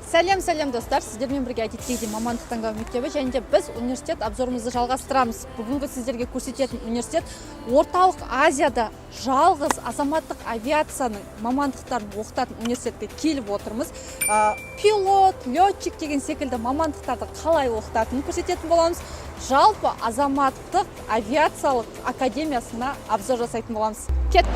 Сәлем достар, сіздермен бірге әдеттегідей мамандық таңдау мектебі және де біз университет обзорымызды жалғастырамыз. Бүгінгі сіздерге көрсететін университет орталық Азияда жалғыз азаматтық авиацияның мамандықтарын оқытатын университетке келіп отырмыз. Пилот, летчик деген секілді мамандықтарды қалай оқытатынын көрсететін боламыз. Жалпы азаматтық авиациялық академиясына обзор жасайтын боламыз. Кет!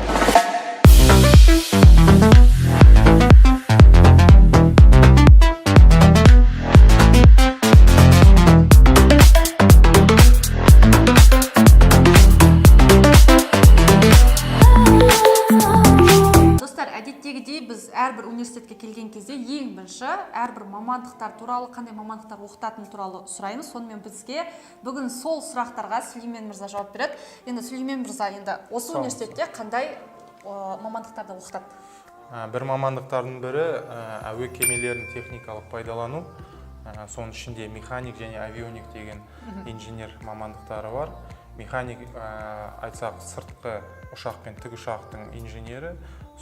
Біз әрбір университетке келген кезде ең бірінші әрбір мамандықтар туралы, қандай мамандықтар оқытатын туралы сұраймыз. Сонымен бізге бүгін сол сұрақтарға Сүлеймен мырза жауап береді. Енді Сүлеймен мырза, осы университетте қандай мамандықтарды оқытады? Бір мамандықтардың бірі әуе кемелерін техникалық пайдалану. Соның ішінде механик және авионик деген инженер мамандықтары бар. Механик айтсақ сыртқы ұшақ пен тікұшақтың инженері,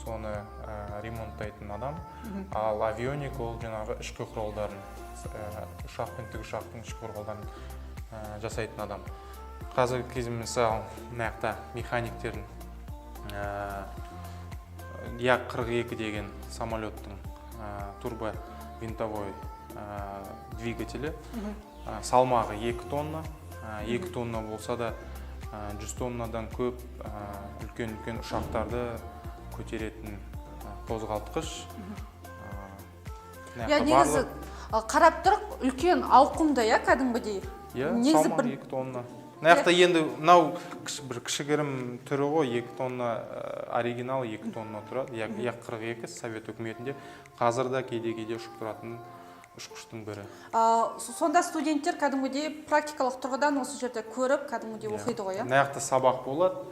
соны ремонттайтын адам. Ал авионик ол жаңағы ішкі құралдарын, ұшақ пен тікұшақтың ішкі құралдарын жасайтын адам. Қазіргі кезде мысалы мынаяқта механиктердің Як-42 деген самолеттің турбо винтовой двигателі, салмағы 2 тонна. 2 тонна болса да 100 тоннадан көп үлкен ұшақтарды көтеретін қозғалтқыш. Негізі қарап тұрып, үлкен ауқымды, кәдімгідей? Салмағы 2 тонна. Наяқта енді мынау бір кішігірім түрі ғой, 2 тонна оригинал 2 тонна тұрады. Як-42 Совет үкіметінде қазірде кейде ұшып тұратын ұшқыштың бірі. Сонда студенттер кәдімгідей практикалық тұрғыдан осы жерде көріп, кәдімгідей оқиды ғой? Наяқта сабақ болады.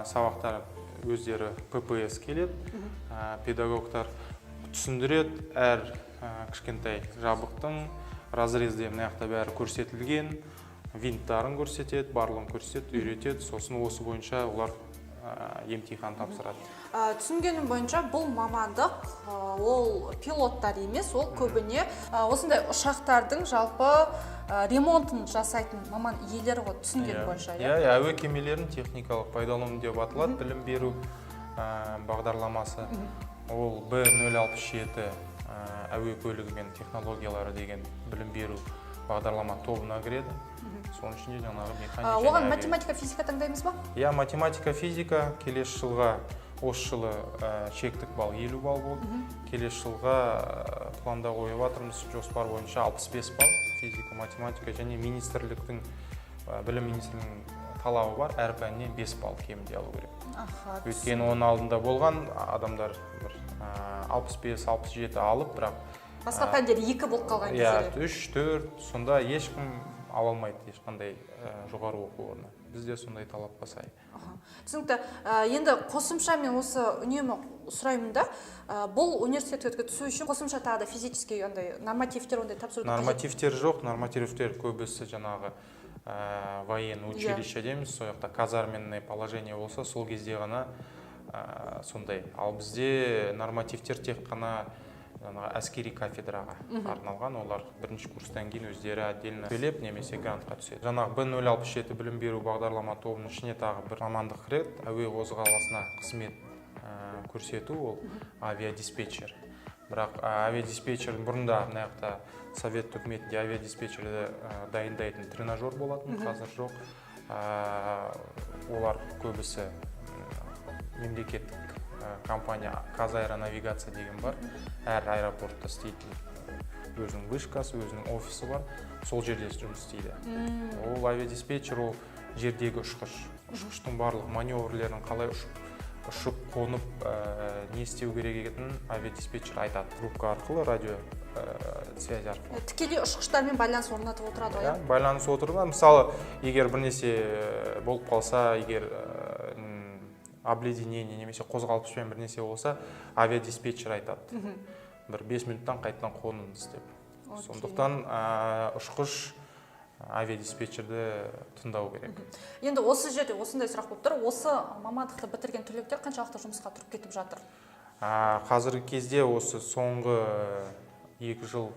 Сабақтар өздері ППС келеді. Педагогтар түсіндіреді, әр кішкентай жабдықтың разрезде мынаяқта бәрі көрсетілген, винттарын көрсетеді, барлығын көрсетеді, үйретеді. Сосын осы бойынша олар емтихан тапсырады. Түсінгенім бойынша бұл мамандық ол пилоттар емес, ол көбіне осындай ұшақтардың жалпы ремонтын жасайтын маман иелері ғой, түсінген бойынша. Әуе кемелерін техникалық пайдалану деп аталады, білім беру бағдарламасы. Ол Б067 әуе көлігі мен технологиялары деген білім беру бағдарлама тобына кіреді. Соның ішінде жаңағы механик. Оған математика, физика таңдаймыз ба? Математика, физика келесі жылға, осы жылы шектік балл 50 балл болды. Келесі жылға планда қойып жатырмыз, жоспар бойынша 65 балл физика, математика және министрліктің, білім министрлігінің талабы бар, әр пәннен 5 балл кемінде алу керек. Өйткені оның алдында болған адамдар 65-67 алып, бірақ басқа пәндер 2 болып қалған кезде. 3-4, сонда ешкім ала алмайды, ешқандай жоғары оқу орны. Бізде сондай талапқа сай. Түсінікті. Енді қосымша мен осы үнемі сұраймын да, бұл университетке түсу үшін қосымша тағы да физический нормативтер ондай тапсыру? Нормативтер жоқ, нормативтер көбісі жаңағы военный училище дейміз, сояқта казарменное положение болса, сол кезде ғана сондай. Ал бізде нормативтер тек қана әскери кафедраға арналған, олар бірінші курстан кейін өздері отдельно төлеп немесе грантқа түседі. Жаңағы Б067 білім беру бағдарлама тобының ішіне тағы бір мамандық кіреді, әуе қозғалысына қызмет көрсету, ол авиадиспетчер. Бірақ авиадиспетчердің бұрында мынаяқта Совет үкіметінде авиадиспетчерді дайындайтын тренажер болатын, қазір жоқ. Олар көбісі мемлекеттік компания Казаэронавигация деген бар. Әр аэропортта істейтін өзінің вышкасы, өзінің офисі бар. Сол жерде жұмыс істейді. Ол авиадиспетчер, ол жердегі ұшқыш. Ұшқыштың барлық маневрлерін қалай ұшып, қонып, не істеу керек екенін авиадиспетчер айтады. Трубка арқылы, радио связь арқылы. Тікелей ұшқыштармен байланыс орнатып отырады ғой? Байланыс отырды. Мысалы, егер бірнәрсе болып қалса, егер обледенение немесе қозғалтқышпен бір нәрсе болса, авиадиспетчер айтады. Бір 5 минуттан қайтадан қоныңыз деп. Сондықтан ұшқыш авиадиспетчерді тыңдау керек. Енді осы жерде осындай сұрақ болып тұр. Осы мамандықты бітірген түлектер қаншалықты жұмысқа тұрып кетіп жатыр? Қазіргі кезде осы соңғы 2 жыл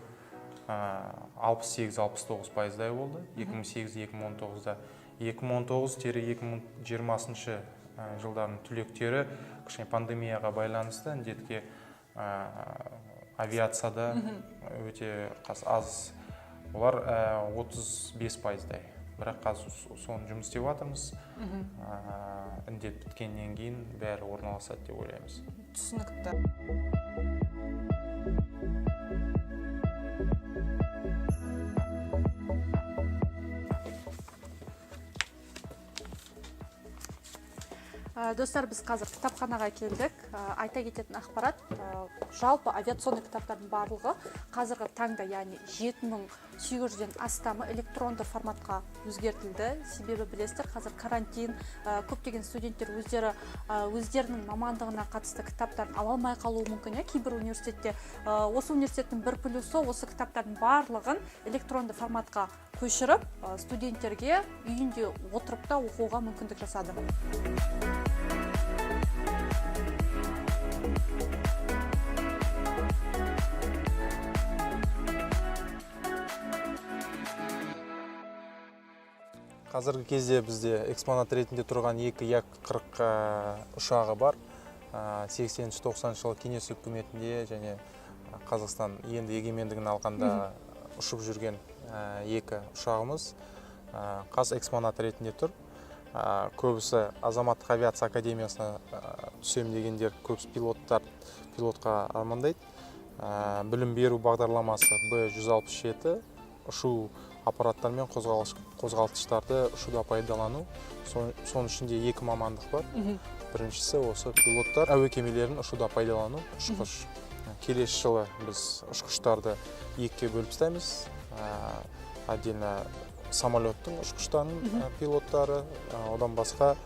68-69% болды 2008-2019-да. 2019-2020 жылдардың түлектері кішкене пандемияға байланысты індетке авиацияда өте аз, олар 35%-дай. Бірақ қазір соны жұмыс істеп жатырмыз. Індет біткеннен кейін бәрі орналасады деп ойлаймыз. Түсінікті. Достар, біз қазір кітапханаға келдік. Айта кететін ақпарат, жалпы авиационный кітаптардың барлығы қазіргі таңда, яғни 7800-ден астамы электронды форматқа өзгертілді. Себебі білесіздер, қазір карантин, көптеген студенттер өздерінің мамандығына қатысты кітаптарын ала алмай қалуы мүмкін. Кейбір университетте, осы университеттің бір плюсы, осы кітаптардың барлығын электронды форматқа көшіріп, студенттерге үйінде отырып та оқуға мүмкіндік жасады. Қазіргі кезде бізде экспонат ретінде тұрған 2 Як-40 ұшағы бар. 80-90 жылы Кеңес үкіметінде және Қазақстан енді егемендігін алғанда ұшып жүрген 2 ұшағымыз қазір экспонат ретінде тұр. Көбісі Азаматтық авиация академиясына түсем дегендер көбісі пилотқа армандайды. Білім беру бағдарламасы Б167 ұшу аппараттар мен қозғалтқыштарды ұшуда пайдалану. Соның ішінде 2 мамандық бар. Біріншісі осы пилоттар әуе кемелерін ұшуда пайдалану, ұшқыш. Келесі жылы біз ұшқыштарды 2-ке бөліп тастаймыз. Отдельно самолеттің ұшқыштарының пилоттары, одан басқа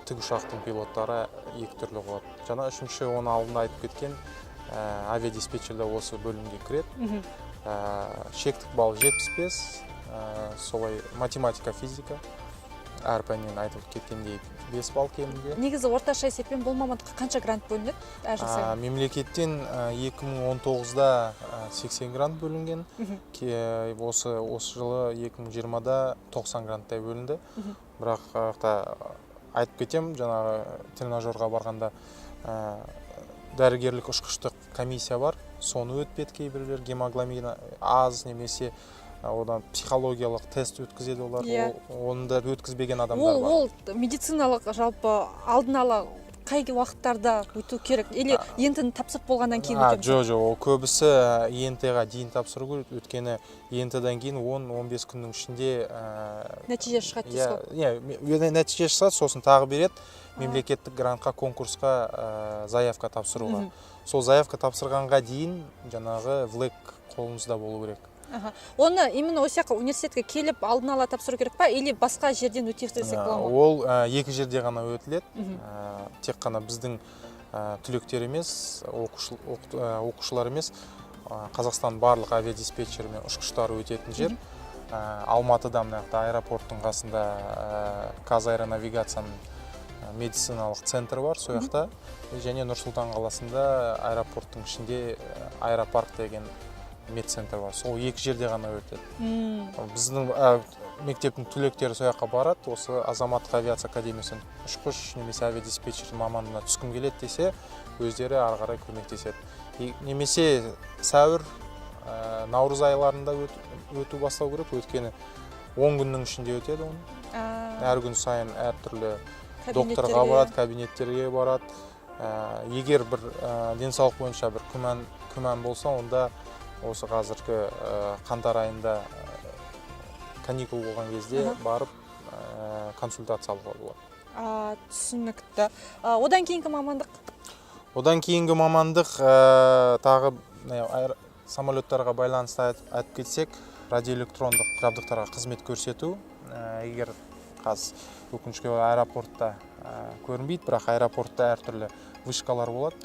тікұшақтың пилоттары 2 түрлі болады. Жаңа үшінші оны алдында айтып кеткен авиадиспетчерде осы бөлімге кіреді. Шектік балл 75, солай математика, физика, әр пәннен айтып кеткендей 5 балл кемінде. Негізі орташа есеппен бұл мамандыққа қанша грант бөлінеді? Мемлекеттен 2019-да 80 грант бөлінген, осы жылы 2020-да 90 гранттай бөлінді. Бірақ айтып кетем, жаңағы тренажерға барғанда дәрігерлік ұшқыштық комиссия бар, соны өтпеді кейбіреулер, гемоглобин аз немесе одан психологиялық тест өткізеді олар, оны да өткізбеген адамдар бар. Ол медициналық жалпы алдын ала қай уақыттарда өту керек? Или ентіні тапсырып болғаннан кейін өтеміз? Жоқ, ол көбісі ентіға дейін тапсыру керек, өткені ентіден кейін 10-15 күннің ішінде нәтиже шығады дейсіз? Нәтиже шығады, сосын тағы береді мемлекеттік грантқа, конкурсқа заявка тапсыруға. Сол заявка тапсырғанға дейін жаңағы влек қолыңызда болу керек. Оны именно осы университетке келіп алдын ала тапсыру керек па, или басқа жерден өтесек бола ма? Ол 2 жерде ғана өтіледі. Тек қана біздің түлектер емес, оқушылар емес, Қазақстан барлық авиадиспетчер мен ұшқыштары өтетін жер. Алматыда аэропорттың қасында Қазаэронавигацияның медициналық центр бар, сол жақта. Және Нұр-Сұлтан қаласында аэропорттың ішінде аэропарк деген медцентр бар. Сол 2 жерде ғана өтеді. Біздің мектептің түлектері сол жаққа барады, осы Азаматтық авиация академиясын ұшқыш немесе авиадиспетчер мамандығына түскім келеді десе, өздері ары қарай көмектеседі. Немесе сәуір, наурыз айларында өту бастау керек, өткені 10 күннің ішінде өтеді оны. Әр күн сайын әр түрлі докторға барады, кабинеттерге барады. Егер бір денсаулық бойынша бір күмән болса, онда осы қазіргі қаңтар айында каникул болған кезде барып консультация алуға болады. Түсінікті. Одан кейінгі мамандық? Одан кейінгі мамандық тағы самолеттарға байланысты айтып кетсек, радиоэлектрондық жабдықтарға қызмет көрсету. Егер өкінішке аэропортта көрінбейді, бірақ аэропортта әртүрлі вышкалар болады.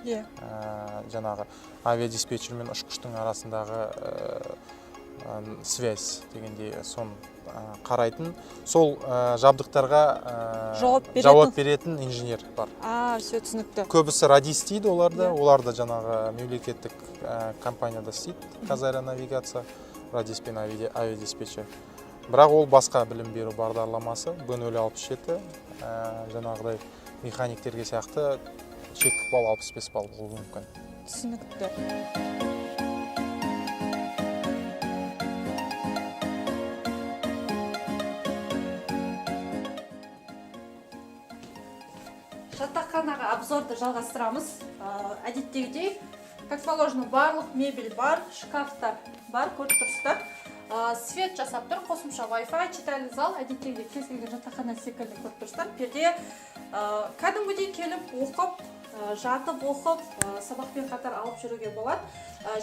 Жаңағы авиадиспетчер мен ұшқыштың арасындағы связь дегендей сон қарайтын. Сол жабдықтарға жауап беретін инженер бар. Түсінікті. Көбісі радист дейді оларды. Оларды жаңағы мемлекеттік компанияда істейді, Казаэронавигация, радиспен авиадиспетчер. Бірақ ол басқа білім беру бағдарламасы, B067, жаңағыдай механиктерге сияқты шектік балл 65 балл болуы мүмкін. Түсінікті. Жатақханаға обзорды жалғастырамыз. Әдеттегідей, как положено, барлық мебель бар, шкафтар бар, көріп тұрсыздар. Свет жасап тұр, қосымша Wi-Fi, читальный зал, әдеттегідей кез келген жатақхана секілді көріп тұрсыздар. Перде кәдімгідей келіп оқып, жатып оқып, сабақпен қатар алып жүруге болады.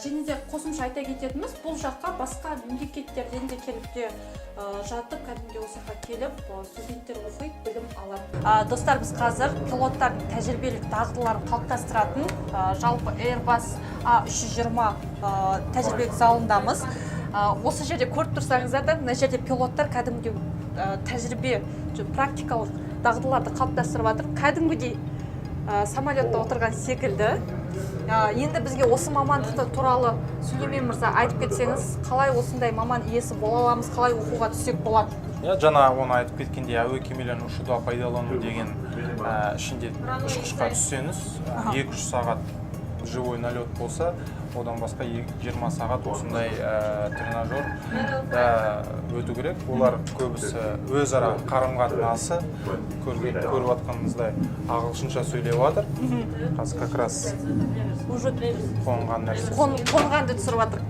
Және де қосымша айта кететініміз, бұл жаққа басқа мемлекеттерден де келіп те жатып, кәдімгі осы жаққа келіп, студенттер оқиды, білім алады. Достар, біз қазір пилоттардың тәжірибелік дағдыларын қалыптастыратын жалпы Airbus A320 тәжірибелік залындамыз. Осы жерде көріп тұрсаңыздар да, мына жерде пилоттар кәдімгі тәжірибе, практикалық дағдыларды қалыптастырып жатыр. Кәдімгідей самолетта отырған секілді. Енді бізге осы мамандықты туралы Сүлеймен мырза айтып кетсеңіз, қалай осындай маман иесі бола аламыз, қалай оқуға түссек болады? Жаңа оны айтып кеткенде, әуе кемелерін ұшуда пайдалану деген ішінде ұшқышқа түссеңіз, 2-3 сағат живой налет болса, одан басқа 20 сағат осындай тренажер өту керек. Олар көбісі өзара қарым-қатынасы, көріп жатқанымыздай ағылшынша сөйлеп жатыр. Қазір как раз қонған нәрсе. Қонғанды түсіріп жатыр.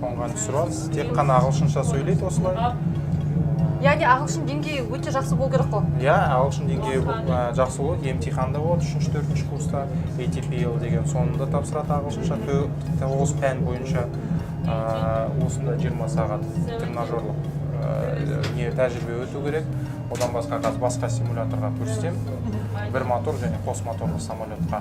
Қонғанды түсіріп жатыр. Тек қана ағылшынша сөйлейді осылай. Яғни ағылшын деңгейі өте жақсы болу керек қой? Ағылшын деңгейі жақсы болады. Емтиханда болады 3-4 курста ATPL деген сонында тапсырады ағылшынша 9 пән бойынша осында 20 сағат тренажерлық тәжірибе өту керек. Одан басқа симуляторға көрсетемін. Бір мотор және қос моторлы самолетқа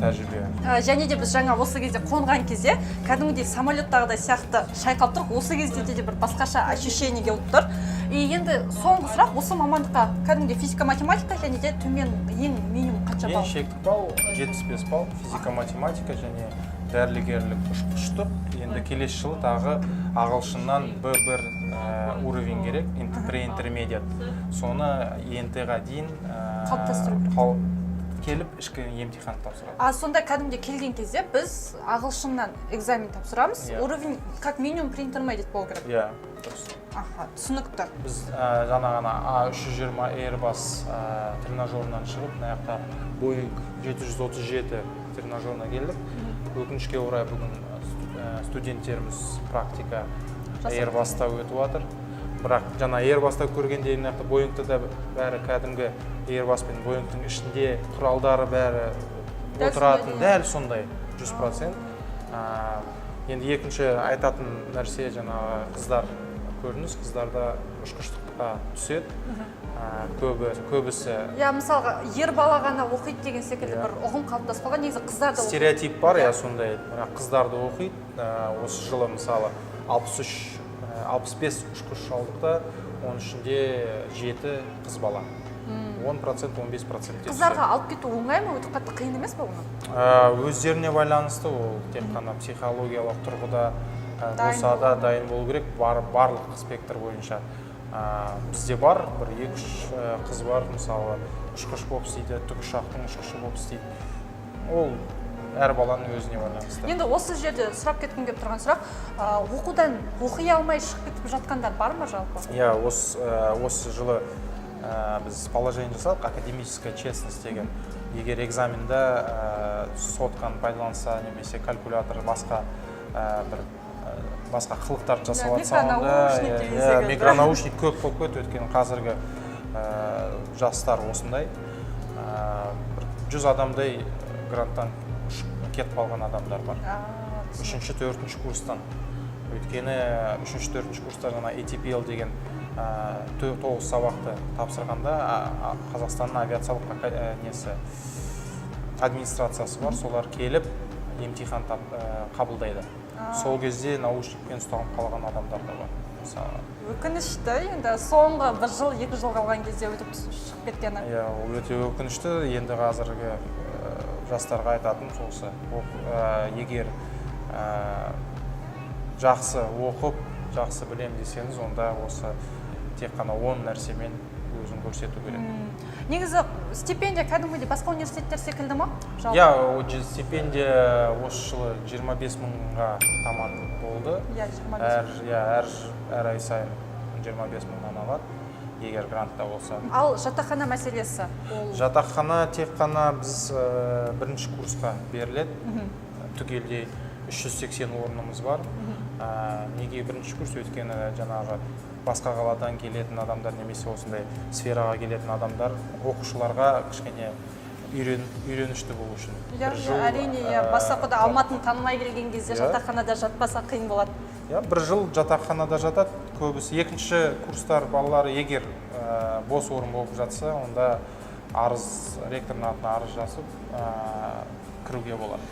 тәжірибе. Және де біз жаңа осы кезде қонған кезде кәдімгідей самолеттағыдай сияқты шайқап тұрық, осы кезде де бір басқаша ощущение келіп тұр. Енді соңғы сұрақ, осы мамандыққа кәдімгідей физика-математика және де төмен ең минимум қанша балл? Ең шектік балл 75 балл, физика-математика және дәрігерлік ұшқыштық. Енді келесі жылы тағы ағылшыннан B1 уровень керек, pre-intermediate. Соны ENT-ға дейін келіп ішкі емтихан тапсырады. Сонда кәдімде келген кезде біз ағылшыннан экзамен тапсырамыз, уровень как минимум pre-intermediate болу керек. Түсінікті. Біз жаңа ғана A320 Airbus тренажерынан шығып, мына Boeing 737 тренажерына келдік. Өкінішке орай бүгін студенттеріміз практика Airbus'та өтіп жатыр. Бірақ жаңа Airbus'та көргенде Boeing'та да бәрі кәдімгі Airbus пен Boeing'тің ішінде құралдары бәрі отыратын, дәл сондай 100%. Енді екінші айтатын нәрсе жаңа қыздар көрініс, қыздарда ұшқыштыққа түседі. Көбісі... Мысалға, ер бала ғана оқиды деген секілді бір ұғым қалыптасып қалған, негізі қыздар да оқиды. Стереотип бар, сондай. Қыздар да оқиды. Осы жылы мысалы 65 ұшқыш алдықта, оның ішінде 7 қыз бала. 10%, 15%. Қыздарға алып кету оңай ма? Өте қатты қиын емес пе оны? Өздеріне байланысты, ол тек қана психологиялық тұрғыда болса да дайын болу керек, барлық спектр бойынша. Бізде бар, бір 2-3 қыз бар, мысалы, ұшқыш болып істейді, тікұшақтың ұшқышы болып істейді. Ол әр баланың өзіне байланысты. Енді осы жерде сұрап кеткім келіп тұрған сұрақ, оқудан оқи алмай шығып кетіп жатқандар бар ма жалпы? Осы жылы біз положение жасадық, академическая честность деген. Егер экзаменда сотканы пайдаланса, немесе калькулятор басқа қылықтар жасап жатса, микронаушник көп болып кетті, өйткені қазіргі жастар осындай. 100 адамдай гранттан кетіп қалған адамдар бар. 3-4 курстан. Өйткені 3-4 курста ғана ATPL деген 9 сабақты тапсырғанда Қазақстанның авиациялық администрациясы бар, солар келіп емтихан қабылдайды. Сол кезде наушникпен ұсталып қалған адамдар да бар. Өкінішті, енді соңғы 1 жыл, 2 жыл қалған кезде өтіп шығып кеткені. Ол өте өкінішті, енді қазіргі жастарға айтатым осы. Егер жақсы оқып, жақсы білем десеңіз, онда осы тек қана 10 нәрсемен өзін көрсету керек. Негізі стипендия кәдімгідей басқа университеттер секілді ма? Стипендия осы жылы 25 мыңға таман болды. Әр ай сайын 25 мыңнан алады, егер грантта болса. Ал жатақхана мәселесі? Жатақхана тек қана біз бірінші курсқа беріледі. Түгелдей 380 орнымыз бар. Неге бірінші курс? Өйткені жаңағы басқа қаладан келетін адамдар немесе осындай сфераға келетін адамдар оқушыларға кішкене үйренішті болу үшін. Әрине, бастапқыда Алматыны танымай келген кезде жатақханада жатпаса қиын болады. Бір жыл жатақханада жатады. Көбісі екінші курстар балалары егер бос орын болып жатса, онда ректордың атына арыз жазып кіруге болады.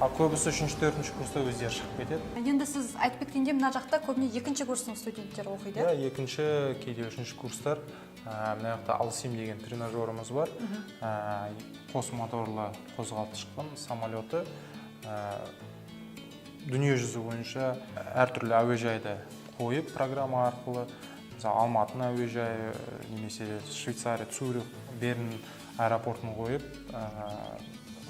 Ал көбісі 3-4 курста өздері шығып кетеді. Енді сіз айтып кеткенде мына жақта көбіне екінші курстың студенттері оқиды? Екінші, кейде 3-ші курстар. Мына жақта Алсим деген тренажерымыз бар. Қос моторлы қозғалтқыш самолеты. Дүние жүзі бойынша әртүрлі әуежайды қойып программа арқылы, Алматының әуежайы немесе Швейцария, Цюрих, Берн аэропортын қойып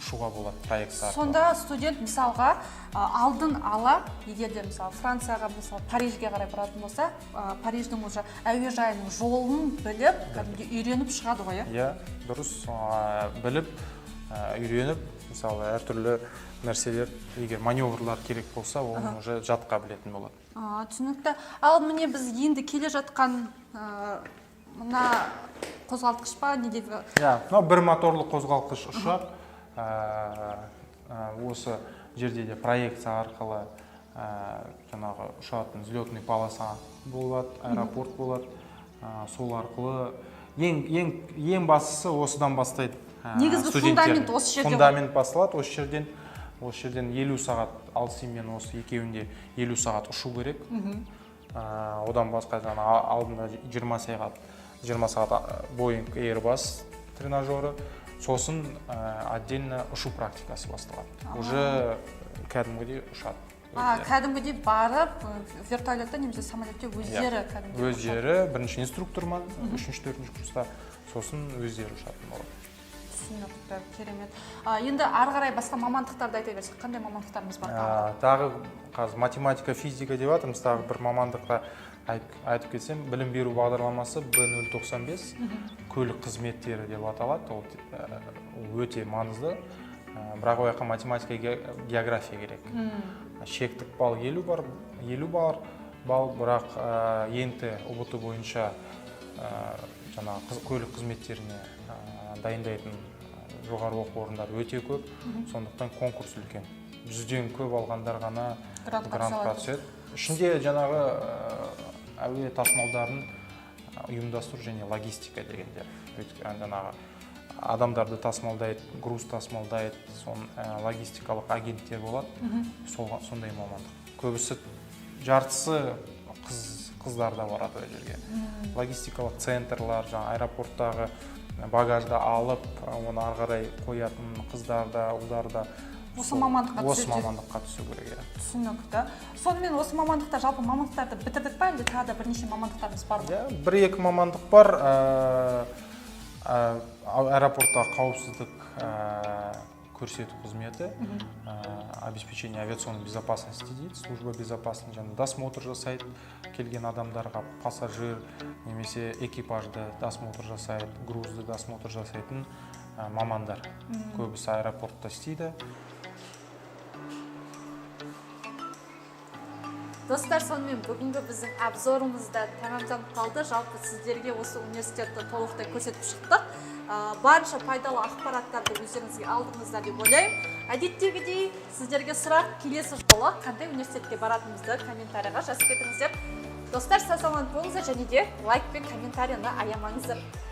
ұшуға болады проекттар. Сонда студент мысалға алдын ала, егер де мысалы Францияға, мысалы Парижге қарай баратын болса, Париждің уже әуежайының жолын біліп, үйреніп шығады ғой? Дұрыс. Біліп, үйреніп, мысалы әртүрлі нәрселер, егер маневрлар керек болса, оны уже жатқа білетін болады. Түсінікті. Ал міне біз енді келе жатқан мына қозғалтқыш па, не дейді? Бір моторлы қозғалтқыш ұшақ. Осы жерде де проекция арқылы жаңағы ұшатын взлетный полоса болады, аэропорт болады. Сол арқылы ең бастысы осыдан бастайды. Негізгі фундамент осы жерде. Фундамент басталады осы жерден. Осы жерден 50 сағат Алсиммен осы екеуінде 50 сағат ұшу керек. Одан басқа алдында 20 сағат Boeing Airbus тренажеры. Сосын отдельно ұшу практикасы басталады. Уже кәдімгідей ұшады. Кәдімгідей барып, вертолетте немесе самолетте өздері кәдімгідей ұшады? Өздері, бірінші инструкторман, 3-4 курста, сосын өздері ұшатын болады. Түсінікті, керемет. Енді ары қарай басқа мамандықтарды айта берсек, қандай мамандықтарымыз бар? Тағы қазір математика, физика деп жатырмыз, тағы бір мамандыққа айтып кетсем, білім беру бағдарламасы B095 көлік қызметтері деп аталады. Ол өте маңызды. Бірақ ояққа математика, география керек. Шектік балл 50 балл, бірақ енді ұбт бойынша көлік қызметтеріне дайындайтын жоғары оқу орындары өте көп. Сондықтан конкурс үлкен. 100-ден көп алғандар ғана грантқа түседі. Ішінде жаңағы әуе тасымалдарын ұйымдастыру және логистика дегендер. Жаңағы адамдарды тасымалдайды, груз тасымалдайды, логистикалық агенттер болады. Сондай мамандық. Көбісі жартысы қыздарда барады жерге. Логистикалық центрлар, аэропорттағы багажды алып, оны ары қарай қоятын қыздарда, ұлдарда осы мамандыққа түсу керек. Түсінікті. Сонымен осы мамандықта жалпы мамандықтарды бітірдік па, әлде тағы да бірнеше мамандықтарымыз бар ма? 1-2 мамандық бар. Аэропортта қауіпсіздік көрсету қызметі, обеспечение авиационной безопасности дейді, служба безопасности, және досмотр жасайды, келген адамдарға пассажир немесе экипажды досмотр жасайды, грузды досмотр жасайтын мамандар. Көбісі аэропортта істейді. Достар, сонымен бүгінгі біздің обзорымызда тәмамданып қалды. Жалпы сіздерге осы университетті толықтай көрсетіп шықтық. Барынша пайдалы ақпараттарды өздеріңізге алдыңыздар деп ойлаймын. Әдеттегідей сіздерге сұрақ келесі жолы қандай университетке баратынымызды комментарийға жазып кетіңіздер. Достар, сау саламат болыңыздар және де лайк пен комментарийны аямаңыздар.